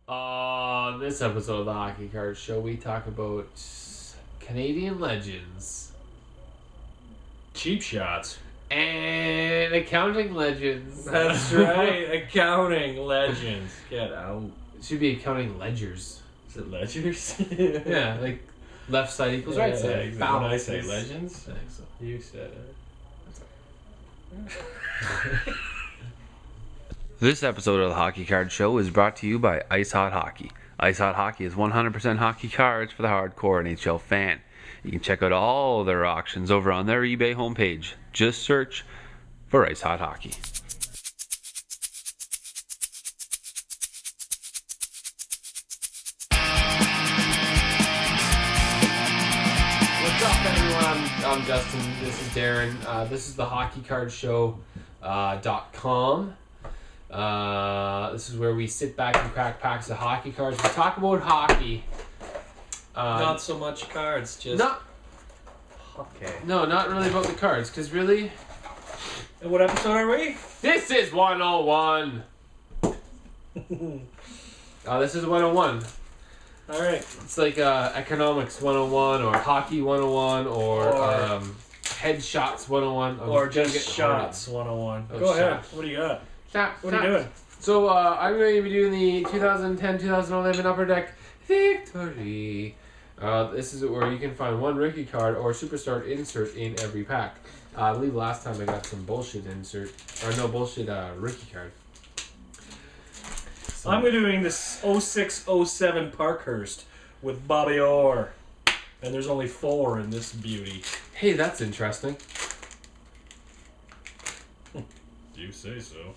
On this episode of the Hockey Card Show, we talk about Canadian legends Cheap shots. and accounting legends. That's right. Accounting legends. Get out. It should be accounting ledgers. Is it ledgers? Yeah, like left side equals right side. Exactly. When I say legends, I think so. you said it. This episode of the Hockey Card Show is brought to you by Ice Hot Hockey. Ice Hot Hockey is 100% hockey cards for the hardcore NHL fan. You can check out all their auctions over on their eBay homepage. Just search for Ice Hot Hockey. What's up, everyone? I'm Justin. This is Darren. This is the hockeycardshow.com. This is where we sit back and crack packs of hockey cards. We talk about hockey. Not so much cards, just okay. No, not really about the cards, because really, And what episode are we? this is 101. This is 101. All right. It's like economics 101 or hockey 101 or headshots 101. Or just shots 101. Oh, Go ahead. shots. What do you got? Shots. What are you doing? So I'm going to be doing the 2010-2011 Upper Deck Victory. This is where you can find one rookie card or superstar insert in every pack. I believe last time I got some bullshit insert, or no bullshit rookie card. So, I'm doing this 06-07 Parkhurst with Bobby Orr. And there's only 4 in this beauty. hey, that's interesting. You say so.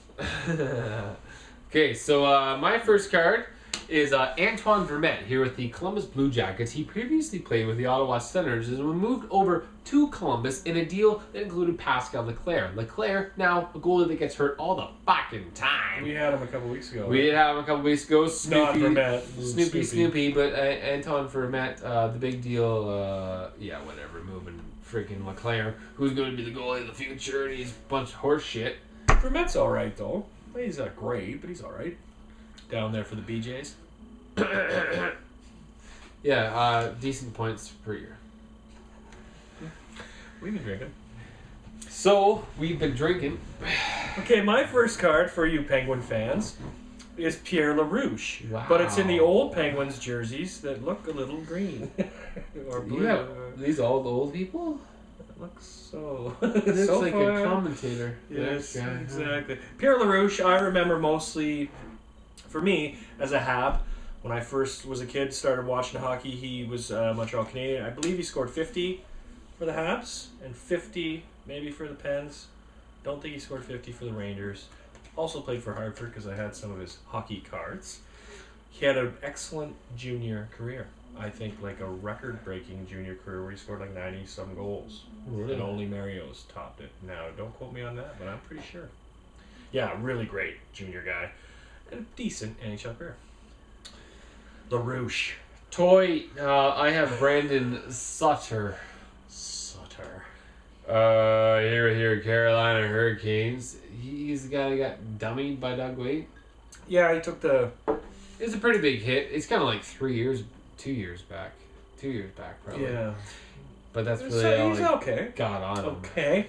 Okay, so my first card is Antoine Vermette here with the Columbus Blue Jackets. He previously played with the Ottawa Senators and was moved over to Columbus in a deal that included Pascal Leclerc. Leclerc, now a goalie that gets hurt all the fucking time. We had him a couple weeks ago. We did have him a couple weeks ago. Not Snoopy, Vermette. Snoopy, but Antoine Vermette, the big deal, whatever, moving freaking Leclerc, who's going to be the goalie of the future, and he's a bunch of horse shit. Vermette's alright, though. He's not great, but he's alright. Down there for the BJs. Yeah, decent points per year. We've been drinking. So, we've been drinking. Okay, my first card for you Penguin fans is Pierre LaRouche. Wow. But it's in the old Penguins jerseys that look a little green. Or blue. You have these all the old people? It looks so... Looks so like far. a commentator. Yes, Yeah. exactly. Pierre LaRouche, I remember mostly, for me, as a Hab. When I first was a kid, started watching hockey, he was Montreal Canadian. I believe he scored 50 for the Habs and 50 maybe for the Pens. Don't think he scored 50 for the Rangers. Also played for Hartford because I had some of his hockey cards. He had an excellent junior career. I think like a record-breaking junior career where he scored like 90-some goals. Really? And only Mario's topped it. Now, don't quote me on that, but I'm pretty sure. Yeah, really great junior guy. And a decent NHL career. LaRouche. Toy, I have Brandon Sutter. Sutter. Here, Carolina Hurricanes. He's the guy that got dummied by Doug Weight. Yeah, he took the... It's a pretty big hit. It's kind of like 2 years back. 2 years back, probably. Yeah. But that's really So all he's I okay. got on him. Okay.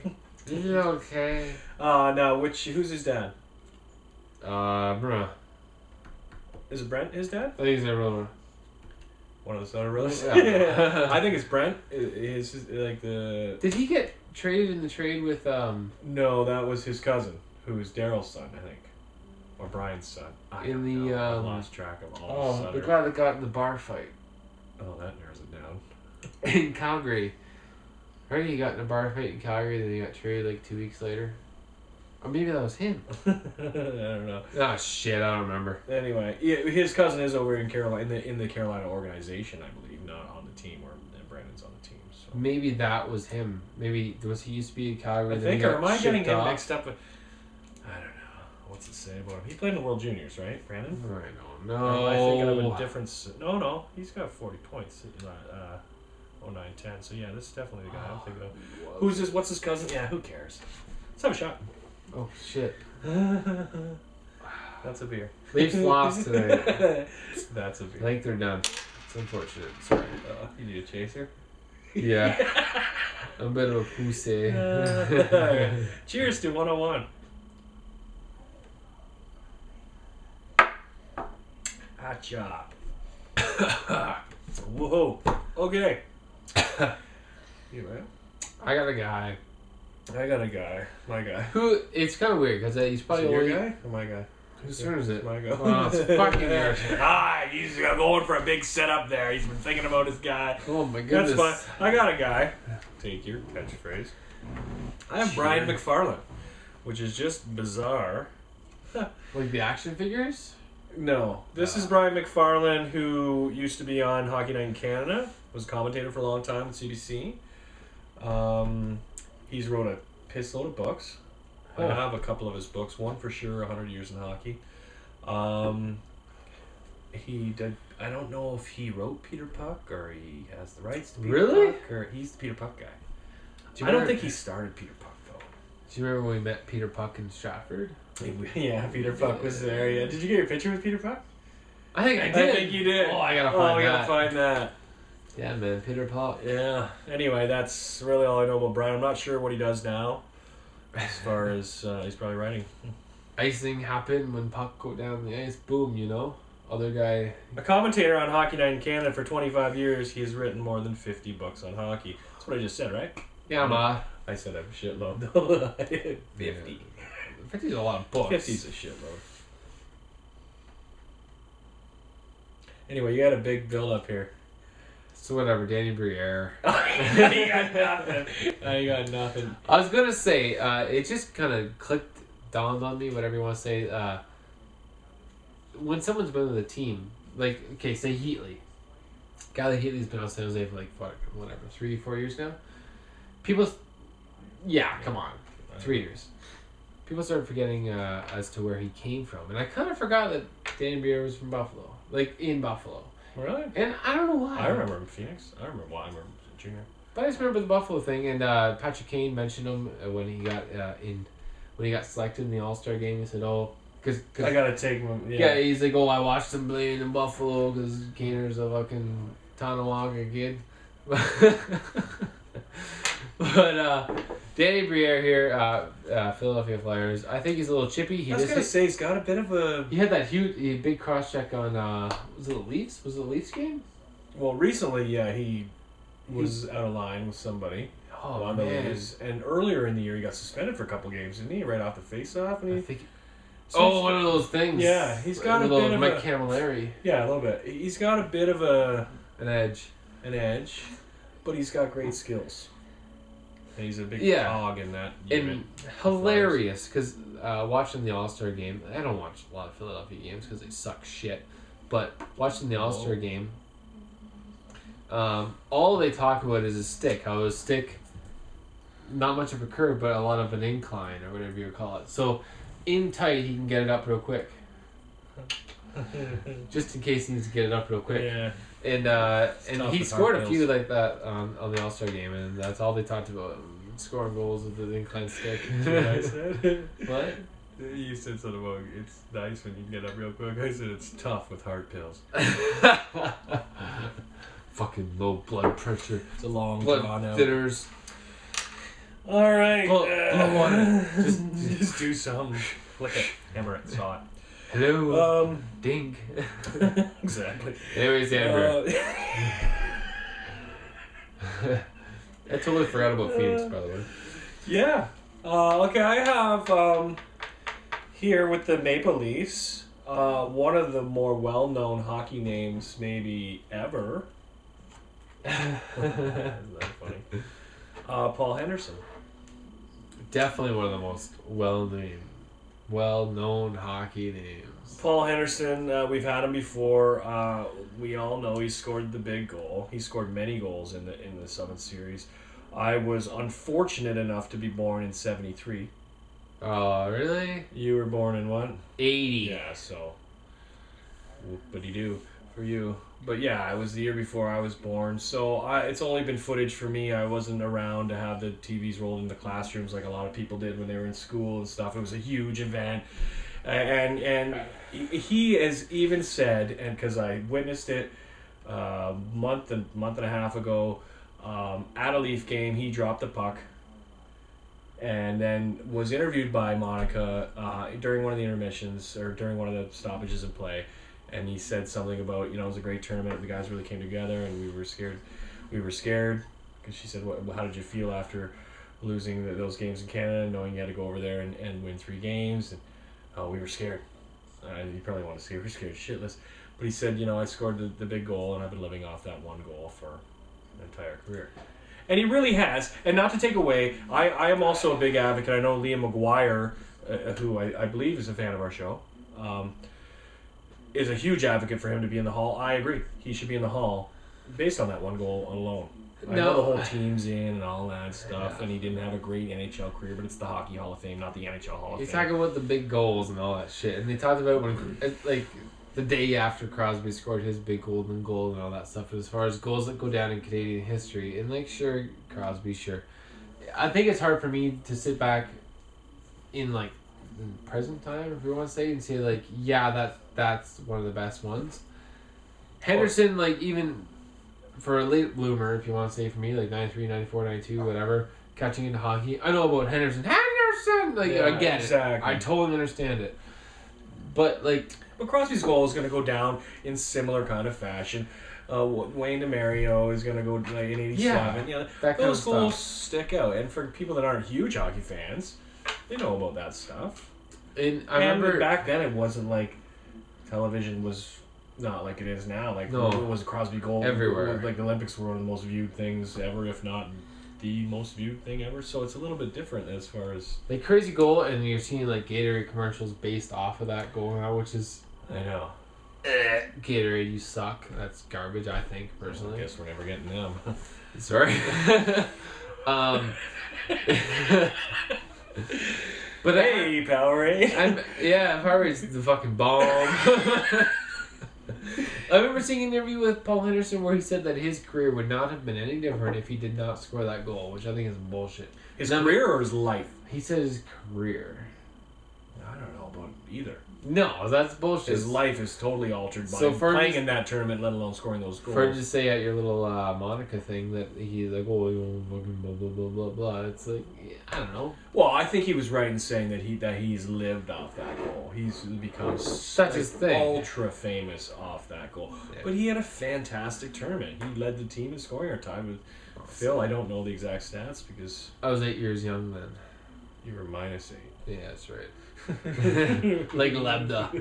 He's okay. Now, who's his dad? Bruh. Is it Brent his dad? I think he's never One of the Sutter brothers? Yeah. I think it's Brent. Is like the... Did he get traded in the trade with No, that was his cousin, who is Daryl's son, I think. Or Brian's son. I In don't the, know. I lost track of all oh, Sutter. the guy that got in the bar fight Oh, that narrows it down. in Calgary? Right, he got in a bar fight in Calgary, then he got traded like 2 weeks later. Or maybe that was him. I don't know. Ah, shit, I don't remember. Anyway, his cousin is over in Carolina, in the Carolina organization, I believe, not on the team, where Brandon's on the team. So Maybe that was him. Maybe was he used to be in Calgary? I then he think, or got am I getting shipped him off? mixed up with? I don't know. What's it say about him? He played in the World Juniors, right, Brandon? I don't Or know. am I thinking of a different? No, he's got 40 points. 09-10. So yeah, this is definitely the guy I'm thinking of. Who's his? What's his cousin? Yeah, who cares? Let's have a shot. Oh shit. That's a beer. Leafs lost tonight. That's a I beer. think they're done. It's unfortunate. Sorry. You need a chaser? Yeah. I'm a bit of a pussy. Cheers to 101. Hot chop. Whoa. Okay. You right? I got a guy I got a guy. My guy. who, it's kind of weird because he's Is probably it your only. guy or my guy? Whose turn is it? My guy. Oh, it's fucking yours. He's going for a big setup there. He's been thinking about his guy. Oh my goodness. That's fine. I got a guy. Take your catchphrase. I have Brian McFarlane, which is just bizarre. Like the action figures? No, this is Brian McFarlane, who used to be on Hockey Night in Canada. Was a commentator for a long time at CBC. He's wrote a piss load of books. I Oh. have a couple of his books. One for sure, 100 Years in Hockey. He did. I don't know if he wrote Peter Puck or he has the rights to Peter Really? Puck, or he's the Peter Puck guy. Do you I don't remember- think he started Peter Puck though. Do you remember when we met Peter Puck in Stratford? Yeah, Peter Puck was there. Yeah, did you get your picture with Peter Puck? I think I did. I think you did. Oh, I gotta Oh, find we that. gotta find that. Yeah, man, Peter Puck. Yeah. Anyway, that's really all I know about Brian. I'm not sure what he does now. As far as he's probably writing. Icing happened when Puck go down the ice. Boom, you know. Other guy. A commentator on Hockey Night in Canada for 25 years, he has written more than 50 books on hockey. That's what I just said, right? Yeah, ma. I said a shitload. 50. 50's a lot of books. 50's a shitload. Anyway, you had a big build up here. So whatever, Danny Briere. I got nothing. I got nothing. I was gonna say, it just kind of clicked, dawned on me, whatever you want to say. When someone's been with a team, like, okay, say Heatley. Guy like Heatley's been on San Jose for like, whatever, 3-4 years now? People, yeah, come on, 3 years. People started forgetting as to where he came from. And I kind of forgot that Danny Briere was from Buffalo. Like, in Buffalo. Really? And I don't know why. I remember him in Phoenix. I remember why. I remember him as a junior. But I just remember the Buffalo thing, and Patrick Kane mentioned him when he got selected in the All-Star game. He said, "Oh, because I gotta take him. yeah, he's like, oh, I watched him playing in Buffalo because Kaner's a fucking Tonawaka kid." But Danny Briere here, Philadelphia Flyers. I think he's a little chippy. I was gonna say he's got a bit of a. He had that huge, big cross check on. Was it the Leafs? Was it the Leafs game? Well, recently, yeah, he was out of line with somebody. Oh on the man! Leafs. And earlier in the year, he got suspended for a couple games, didn't he? Right off the face-off, and I he. think. So Oh, one of those things. Yeah, he's got a little bit of Mike a. Camilleri. Yeah, a little bit. He's got a bit of An edge. an edge, but he's got great skills. And he's a big Yeah. cog in that unit. And hilarious because watching the All-Star game, I don't watch a lot of Philadelphia games because they suck shit, but watching the All-Star game, all they talk about is his stick, how his stick, not much of a curve but a lot of an incline or whatever you call it, so in tight he can get it up real quick just in case he needs to get it up real quick. Yeah. And tough he with scored a hard few hills. like that on the All-Star game, and that's all they talked about, scoring goals with the incline stick. I said. What? You said something about it's nice when you can get up real quick. I said it's tough with heart pills. Fucking low blood pressure, It's a long blood drawn out. thinners. All right. Blow on it. Just do something. Flick it. Hammer it. Saw it. Hello. Ding. Exactly. Anyways, Andrew. I totally forgot about Phoenix, by the way. Yeah. Okay, I have here with the Maple Leafs one of the more well-known hockey names maybe ever. Isn't that funny? Paul Henderson. Definitely one of the most well-known hockey names. Paul Henderson, we've had him before. We all know he scored the big goal. He scored many goals in the Summit Series. I was unfortunate enough to be born in 73. Oh, really? You were born in what? 80. Yeah, so whoopity-doo for you. But yeah, it was the year before I was born, so it's only been footage for me. I wasn't around to have the TVs rolled into classrooms like a lot of people did when they were in school and stuff. It was a huge event. And he has even said, and because I witnessed it month and a half ago, at a Leaf game, he dropped the puck, and then was interviewed by Monica during one of the intermissions or during one of the stoppages in play, and he said something about, it was a great tournament, the guys really came together, and we were scared because she said, how did you feel after losing those games in Canada, knowing you had to go over there and win 3 games? And we were scared. You probably want to say we were scared shitless, but he said, I scored the big goal, and I've been living off that one goal for an entire career. And he really has. And not to take away, I am also a big advocate. I know Liam McGuire, who I believe is a fan of our show, is a huge advocate for him to be in the Hall. I agree. He should be in the Hall based on that one goal alone. I know the whole team's in and all that stuff, and he didn't have a great NHL career, but it's the Hockey Hall of Fame, not the NHL Hall of Fame. He's talking about the big goals and all that shit. And they talked about when, like, the day after Crosby scored his big golden goal and all that stuff. But as far as goals that go down in Canadian history, and, like, sure, Crosby, sure. I think it's hard for me to sit back in, like, in present time, if you want to say, and say, like, yeah, that's one of the best ones. Henderson, like, even for a late bloomer, if you want to say for me, like 93, 94, 92, whatever, catching into hockey. I know about Henderson. Like, yeah, I get exactly. it. I totally understand it. But, like... But Crosby's goal is going to go down in similar kind of fashion. Wayne DeMario is going to go like in 87. Yeah, those goals stick out. And for people that aren't huge hockey fans, they know about that stuff. And I remember... back then, it wasn't like television was... Not like it is now. Like, no, it was a Crosby goal everywhere. Like, the Olympics were one of the most viewed things ever, if not the most viewed thing ever. So it's a little bit different as far as... Like, crazy goal, and you're seeing, like, Gatorade commercials based off of that goal now, which is... I know. Gatorade, you suck. That's garbage, I think, personally. I guess we're never getting them. Sorry. But hey, Powerade. Powerade's the fucking bomb. I remember seeing an interview with Paul Henderson where he said that his career would not have been any different if he did not score that goal, which I think is bullshit. His career or his life? He said his career. I don't know about either. No, that's bullshit. His life is totally altered by playing in that tournament, let alone scoring those goals. For to say at your little Monica thing that he's like, oh, fucking blah, blah, blah, blah, blah. It's like, I don't know. Well, I think he was right in saying that he's lived off that goal. He's become such his thing. Ultra famous off that goal. Yeah. But he had a fantastic tournament. He led the team in scoring our time with Phil. I don't know the exact stats because... I was 8 years young then. You were -8. Yeah, that's right. Like Lebda.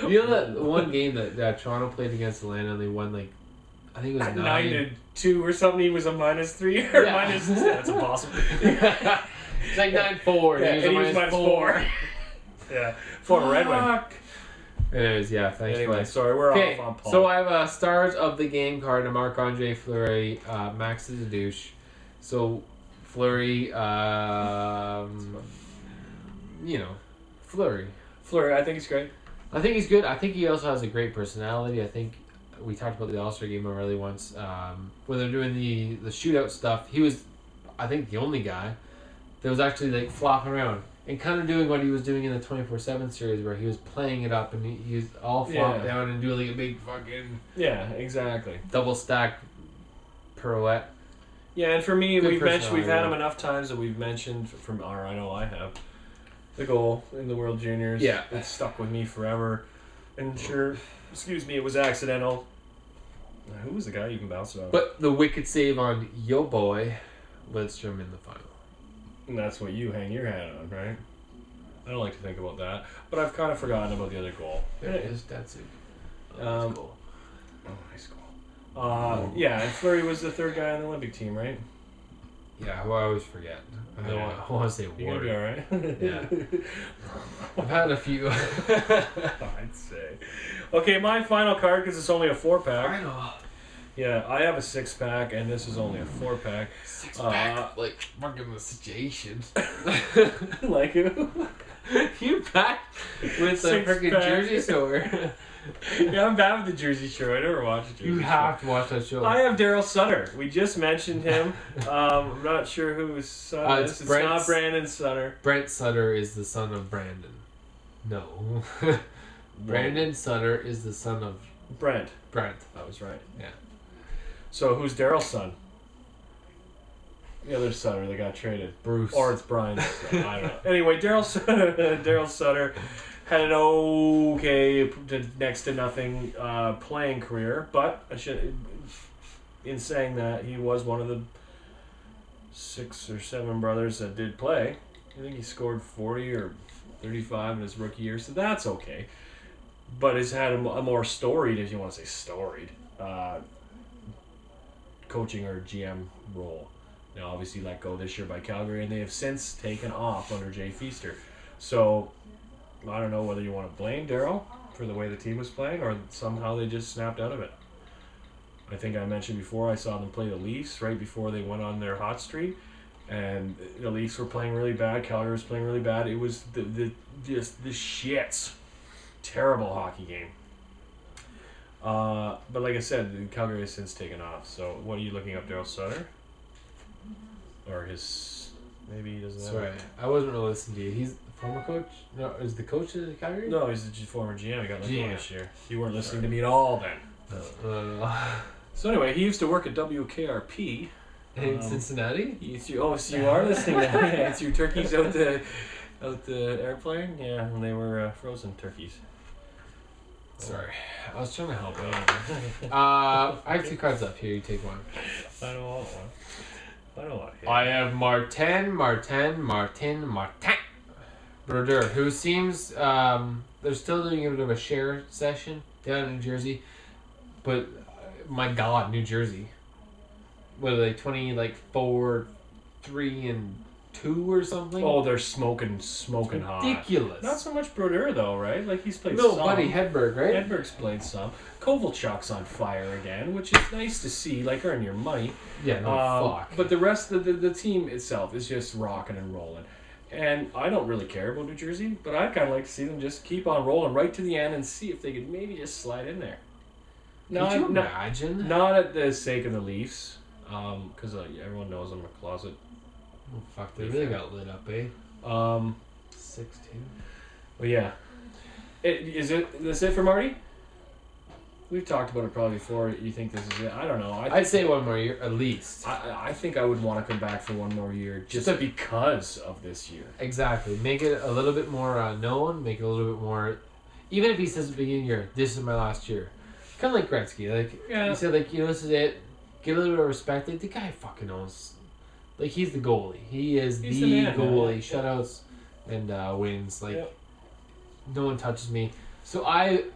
You know that one game that Toronto played against Atlanta and they won, like, I think it was 9-2 or something. He was a -3 or minus. That's impossible. It's like 9-4. Yeah, and he was -4. Yeah, for Red Wing. Anyways, yeah, thanks. Anyway, sorry, we're off on Paul. So I have a stars of the game card and Marc-Andre Fleury. Max is a douche. So Fleury, Fleury. Fleury, I think he's great. I think he's good. I think he also has a great personality. I think we talked about the All-Star game already once. When they're doing the shootout stuff, he was, I think, the only guy that was actually like flopping around and kind of doing what he was doing in the 24/7 series where he was playing it up and he was all flopped down and doing like a big fucking... Yeah, exactly. Double stack pirouette. Yeah, and for me, we've had him enough times that we've mentioned I know I have, the goal in the World Juniors. Yeah. It's stuck with me forever. And sure, it was accidental. Who was the guy you can bounce it off? But the wicked save on yo boy, Lidstrom in the final. And that's what you hang your hat on, right? I don't like to think about that. But I've kind of forgotten about the other goal. There it is, that's it. Cool. Oh, nice goal. Yeah, and Fleury was the third guy on the Olympic team, right? Yeah, who I always forget. I want to say You're going to be alright? Yeah. I've had a few. I'd say. Okay, my final card, because it's only a 4-pack. I know. Yeah, I have a 6-pack, and this is only a 4-pack. 6-pack, like, fucking the situation. Like who? You back with the freaking Six-pack. Jersey Shore. Yeah, I'm bad with the Jersey Shore. I never watched Jersey You Shore. have to watch that show. I have Daryl Sutter. We just mentioned him. I'm not sure who his son is. It's not Brandon Sutter. Brent Sutter is the son of Brandon. No. Brandon Sutter is the son of Brent. Brent. That was right. Yeah. So who's Daryl's son? The other Sutter that got traded. Bruce. Or it's Brian's son. I don't know. Anyway, Daryl Sutter had an okay next to nothing playing career, but in saying that, he was one of the 6 or 7 brothers that did play. I think he scored 40 or 35 in his rookie year, so that's okay. But has had a more storied, if you want to say storied, coaching or GM role. Now, obviously, let go this year by Calgary, and they have since taken off under Jay Feaster. So, I don't know whether you want to blame Daryl for the way the team was playing, or somehow they just snapped out of it. I think I mentioned before, I saw them play the Leafs right before they went on their hot streak, and the Leafs were playing really bad. Calgary was playing really bad. It was just the shits. Terrible hockey game. But like I said, Calgary has since taken off. So, what are you looking up, Daryl Sutter? Or his... Maybe he doesn't have Sorry, I wasn't really listening to you. He's the former coach? No, is the coach of the Calgary? No, he's the former GM. He got let go GM. this year. You weren't listening to me at all then. So anyway, he used to work at WKRP. In Cincinnati? So you are listening to yeah, it's your turkeys out the airplane? Yeah, and they were frozen turkeys. Sorry, I was trying to help out. I have 2 cards up here. You take one. I don't want one. I don't want him. I have Martin Brodeur, who seems they're still doing a bit of a share session down in New Jersey, but my God, New Jersey, what are they 4, 3 and 2 or something? Oh, they're smoking hot. Ridiculous. Not so much Brodeur though, right? Like he's played No, some. buddy, Hedberg, right? Hedberg's played some. Kovalchuk's on fire again, which is nice to see. Like earn your money. Yeah, no, fuck. But the rest of the team itself is just rocking and rolling. And I don't really care about New Jersey, but I'd kind of like to see them just keep on rolling right to the end and see if they could maybe just slide in there. Could you imagine? Not at the sake of the Leafs, because everyone knows I'm a closet. Oh, fuck, they really got lit up, eh? 6-2. Well, yeah. Is this it for Marty? We've talked about it probably before. You think this is it? I don't know. I'd say 1 more year, at least. I think I would want to come back for 1 more year just because of this year. Exactly. Make it a little bit more known. Make it a little bit more... Even if he says at the beginning of the year, this is my last year. Kind of like Gretzky. He said, this is it. Get a little bit of respect. Like, the guy fucking knows. Like, he's the goalie. He's the man, goalie. man. Shutouts and wins. Like, Yep. no one touches me. So touches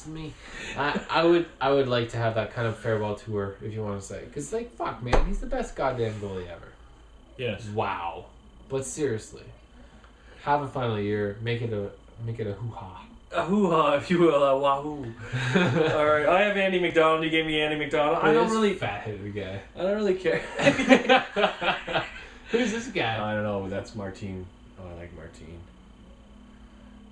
me. I would like to have that kind of farewell tour, if you want to say. Because, fuck, man. He's the best goddamn goalie ever. Yes. Wow. But seriously. Have a final year. Make it a hoo-ha. A hoo-ha, if you will, a wahoo. Alright, I have Andy McDonald. You gave me Andy McDonald. I don't really... fat-headed guy. I don't really care. Who's this guy? I don't know, but that's Martine. Oh, I like Martine.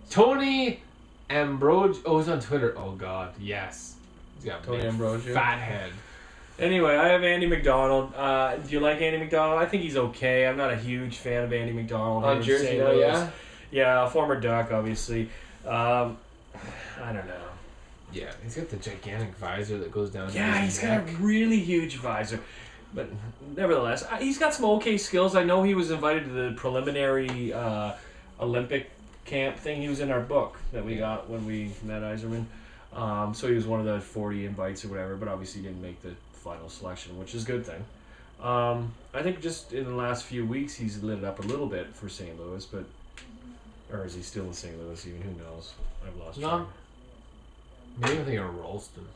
Tony Ambrogio. Oh, he's on Twitter. Oh, God. Yes. He's got Tony big Ambrogio. fat head. Anyway, I have Andy McDonald. Do you like Andy McDonald? I think he's okay. I'm not a huge fan of Andy McDonald. On Jersey, though, yeah? Yeah, former Duck, obviously. I don't know. Yeah, he's got the gigantic visor that goes down. Yeah, he's got a really huge visor. But nevertheless, he's got some okay skills. I know he was invited to the preliminary Olympic camp thing. He was in our book that we got when we met Yzerman. So he was one of the 40 invites or whatever, but obviously didn't make the final selection, which is a good thing. I think just in the last few weeks he's lit it up a little bit for St. Louis, but... Or is he still in St. Louis even? Who knows? I've lost track. No. Maybe I'm thinking of Rolston.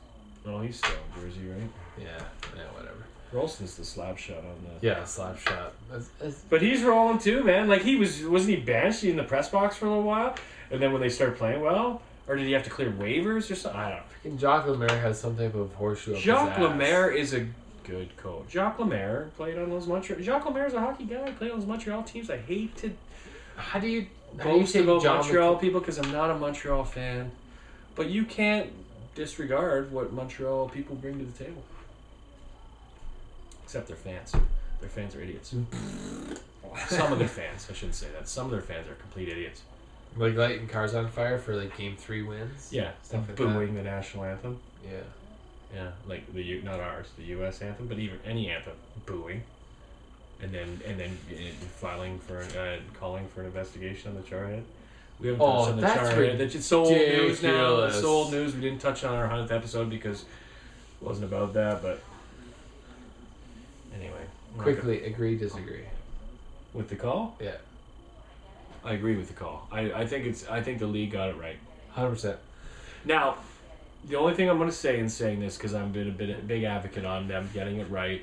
No, he's still in Jersey, right? Yeah, whatever. Rolston's the slap shot on the... Yeah, slap shot. But he's rolling too, man. Like, wasn't he benched in the press box for a little while? And then when they started playing well? Or did he have to clear waivers or something? I don't know. Freaking Jacques Lemaire has some type of horseshoe up Jacques his ass. Lemaire is a good coach. Jacques Lemaire played on those Montreal. Jacques Lemaire's a hockey guy. Played on those Montreal teams. I hate to How do you boast say about John Montreal people because I'm not a Montreal fan, but you can't disregard what Montreal people bring to the table. Except their fans. Their fans are idiots. Some of their fans, I shouldn't say that. Some of their fans are complete idiots. Like lighting cars on fire for like Game 3 wins? Yeah, Stuff like booing the national anthem. Yeah. Yeah, like not ours, the U.S. anthem, but even any anthem, booing, and then filing for calling for an investigation on the Charhead. We haven't touched on the Charhead. It's so old news now. It's so old news. We didn't touch on our 100th episode because it wasn't about that. But anyway, Quickly, agree, disagree. with the call. Yeah. I agree with the call. I think the league got it right. 100%. Now, the only thing I'm going to say in saying this, because I've been a big advocate on them getting it right,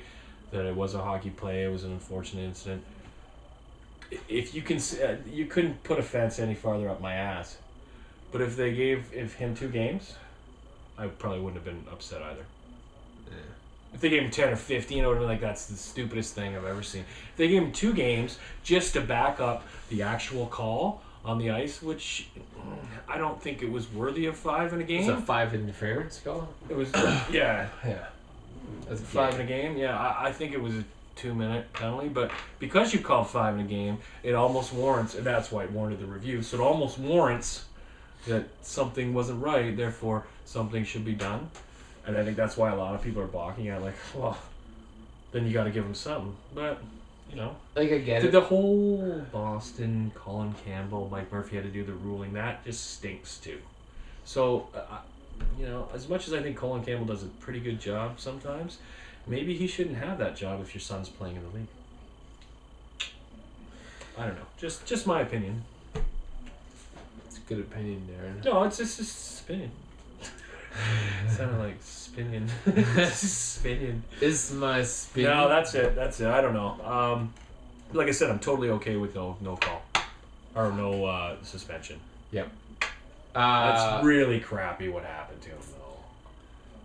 that it was a hockey play, it was an unfortunate incident. If you can, you couldn't put a fence any farther up my ass. But if they gave him 2 games, I probably wouldn't have been upset either. Yeah. If they gave him 10 or 15, I would have been like, that's the stupidest thing I've ever seen. If they gave him 2 games just to back up the actual call on the ice, which I don't think it was worthy of 5 in a game. It's a 5 interference call? It was, yeah. Yeah. That's 5 in a game? Yeah, I think it was a 2-minute penalty, but because you called 5 in a game, it almost warrants, and that's why it warranted the review, so it almost warrants that something wasn't right, therefore something should be done. And I think that's why a lot of people are balking at, like, well, then you got to give them something. But, you know. Like, I get it. The whole Boston, Colin Campbell, Mike Murphy had to do the ruling, that just stinks too. So, you know, as much as I think Colin Campbell does a pretty good job sometimes, maybe he shouldn't have that job if your son's playing in the league. I don't know. Just my opinion. It's a good opinion, Darren. No, it's just opinion. Sounded like spinning. Spinning. Is my spin? No, that's it. I don't know. Like I said, I'm totally okay with no call. Or no suspension. Yep. That's really crappy what happened to him, though.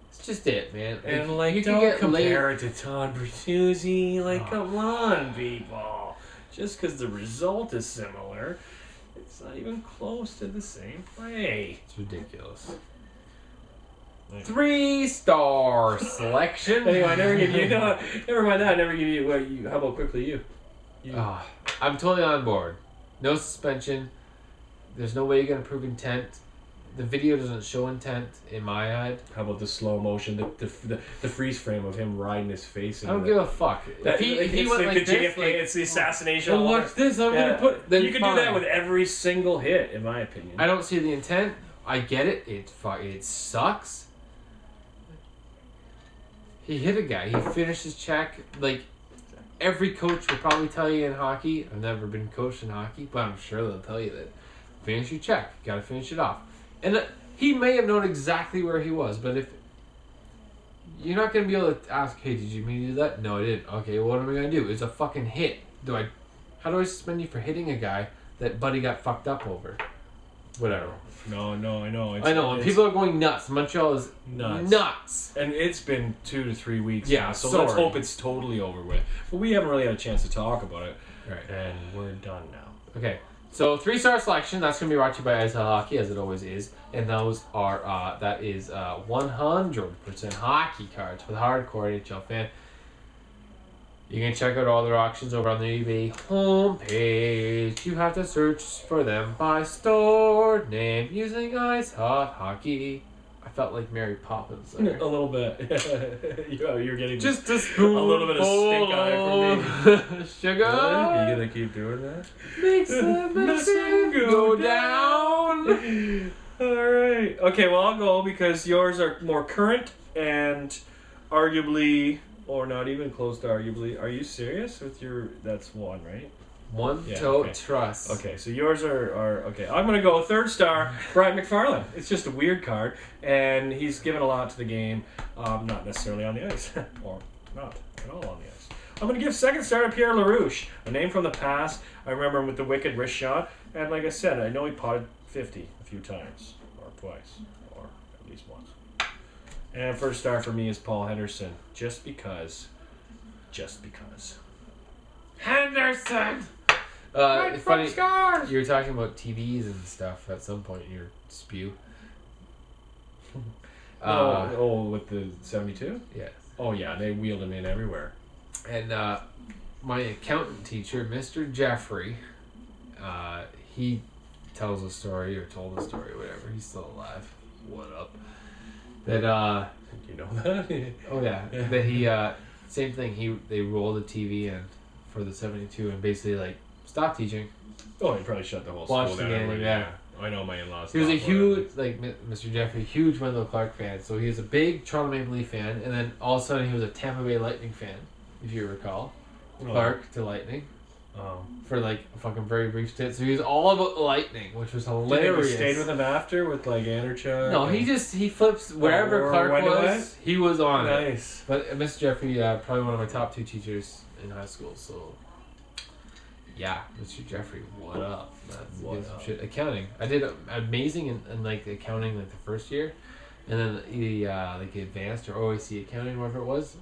It's just it, man. And, like, you can don't get compare it to Todd Bertuzzi. Like, come on, people. Just because the result is similar, it's not even close to the same play. It's ridiculous. 3 3-star selection. Anyway, I never give you. No, never mind that. I never give you. What you? How about quickly you? I'm totally on board. No suspension. There's no way you're gonna prove intent. The video doesn't show intent in my head. How about the slow motion, the freeze frame of him riding his face? I don't give a fuck. If he went like the this, JFK, like, it's the assassination. oh, watch this. I'm gonna put. Then you could do that with every single hit, in my opinion. I don't see the intent. I get it. It sucks. He hit a guy. He finished his check. Like, every coach will probably tell you in hockey. I've never been coached in hockey, but I'm sure they'll tell you that. Finish your check. You gotta finish it off. And he may have known exactly where he was, but if you're not gonna be able to ask, hey, did you mean to do that? No, I didn't. Okay, well, what am I gonna do? It's a fucking hit. How do I suspend you for hitting a guy that Buddy got fucked up over? Whatever. No, I know. I know, and people are going nuts. Montreal is nuts. And it's been 2 to 3 weeks Yeah, now, so sorry. let's hope it's totally over with. But we haven't really had a chance to talk about it. Right. And we're done now. Okay, so 3-star selection, that's going to be brought to you by Ice Hockey, as it always is. And those are, that is 100% hockey cards for the hardcore NHL fan. You can check out all their auctions over on the eBay homepage. You have to search for them by store name using Ice Hot Hockey. I felt like Mary Poppins there. A little bit. You're getting just a spoon. A little bit of stink eye from me. Sugar. You gonna keep doing that? Makes the medicine go down. Alright. Okay, well, I'll go because yours are more current and arguably, or not even close to arguably. Are you serious with your... That's one, right? One toe trust. Okay, so yours are okay. I'm gonna go 3rd star, Brian McFarlane. It's just a weird card, and he's given a lot to the game, not necessarily on the ice, or not at all on the ice. I'm gonna give 2nd star to Pierre LaRouche, a name from the past. I remember him with the wicked wrist shot, and like I said, I know he potted 50 a few times, or twice, or at least once. And first star for me is Paul Henderson. Just because. Henderson! It's funny, you were talking about TVs and stuff at some point in your spew. With the 72? Yes. Oh, yeah, they wheeled him in everywhere. And my accountant teacher, Mr. Jeffrey, he tells a story, or told a story, whatever. He's still alive. What up? That, You know that? oh, yeah. That he, same thing, they rolled the TV in for the 72 and basically, like, stopped teaching. Oh, he probably shut the whole Watched school the down. game, yeah. I know my in-laws. He was a huge, Mr. Jeffrey, huge Wendell Clark fan. So he was a big Toronto Maple Leaf fan, and then all of a sudden he was a Tampa Bay Lightning fan, if you recall. Clark to Lightning. For like a fucking very brief stint. So he was all about the Lightning, which was hilarious. Did you stayed with him after with like Anderchuk? No, he flips wherever Clark was. He was on it. Nice. But Mr. Jeffrey, probably one of my top 2 teachers in high school. So yeah, Mr. Jeffrey, what up? That's some shit. Accounting. I did amazing in like accounting like the first year, and then the like advanced or OAC accounting, whatever it was.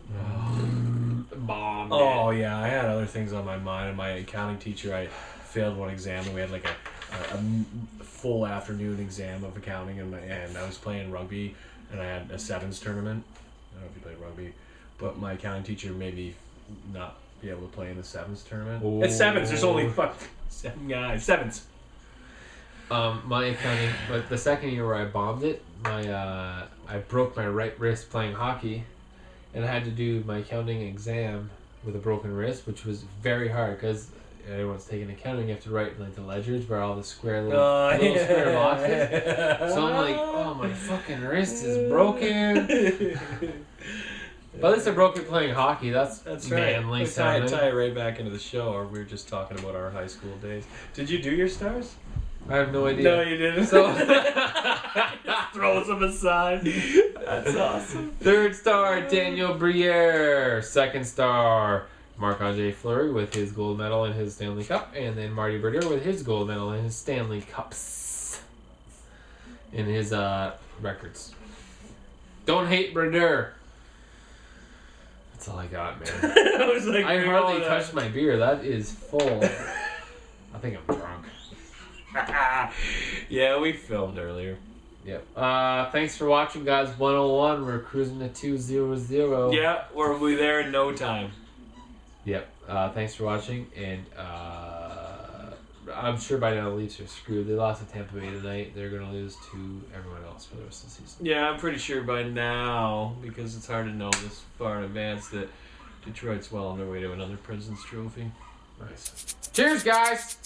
Bombed. Oh yeah, I had other things on my mind. My accounting teacher, I failed one exam, and we had like a full afternoon exam of accounting, and I was playing rugby, and I had a sevens tournament. I don't know if you played rugby, but my accounting teacher made me not be able to play in the sevens tournament. Ooh. It's sevens. There's only 7 guys. Sevens. My accounting, but the second year where I bombed it, I broke my right wrist playing hockey, and I had to do my accounting exam with a broken wrist, which was very hard because everyone's taking accounting. You have to write like the ledgers where all the square little square boxes. So I'm like, oh, my fucking wrist is broken. But at least I broke it playing hockey. That's manly right. sounding. Tie it right back into the show, or we were just talking about our high school days. Did you do your stars? I have no idea. No, you didn't. So throws them aside. That's awesome. 3rd star, Daniel Briere. 2nd star, Marc-Andre Fleury with his gold medal in his Stanley Cup. And then Marty Brodeur with his gold medal in his Stanley Cups. In his records. Don't hate Brodeur. That's all I got, man. I hardly touched my beer. That is full. I think I'm drunk. Yeah, we filmed earlier. Yep. Thanks for watching, guys. 101. We're cruising to 200. Yeah, we'll be there in no time. Yep. Thanks for watching, and I'm sure by now the Leafs are screwed. They lost to Tampa Bay tonight. They're going to lose to everyone else for the rest of the season. Yeah, I'm pretty sure by now, because it's hard to know this far in advance, that Detroit's well on their way to another President's Trophy. Nice. Cheers, guys!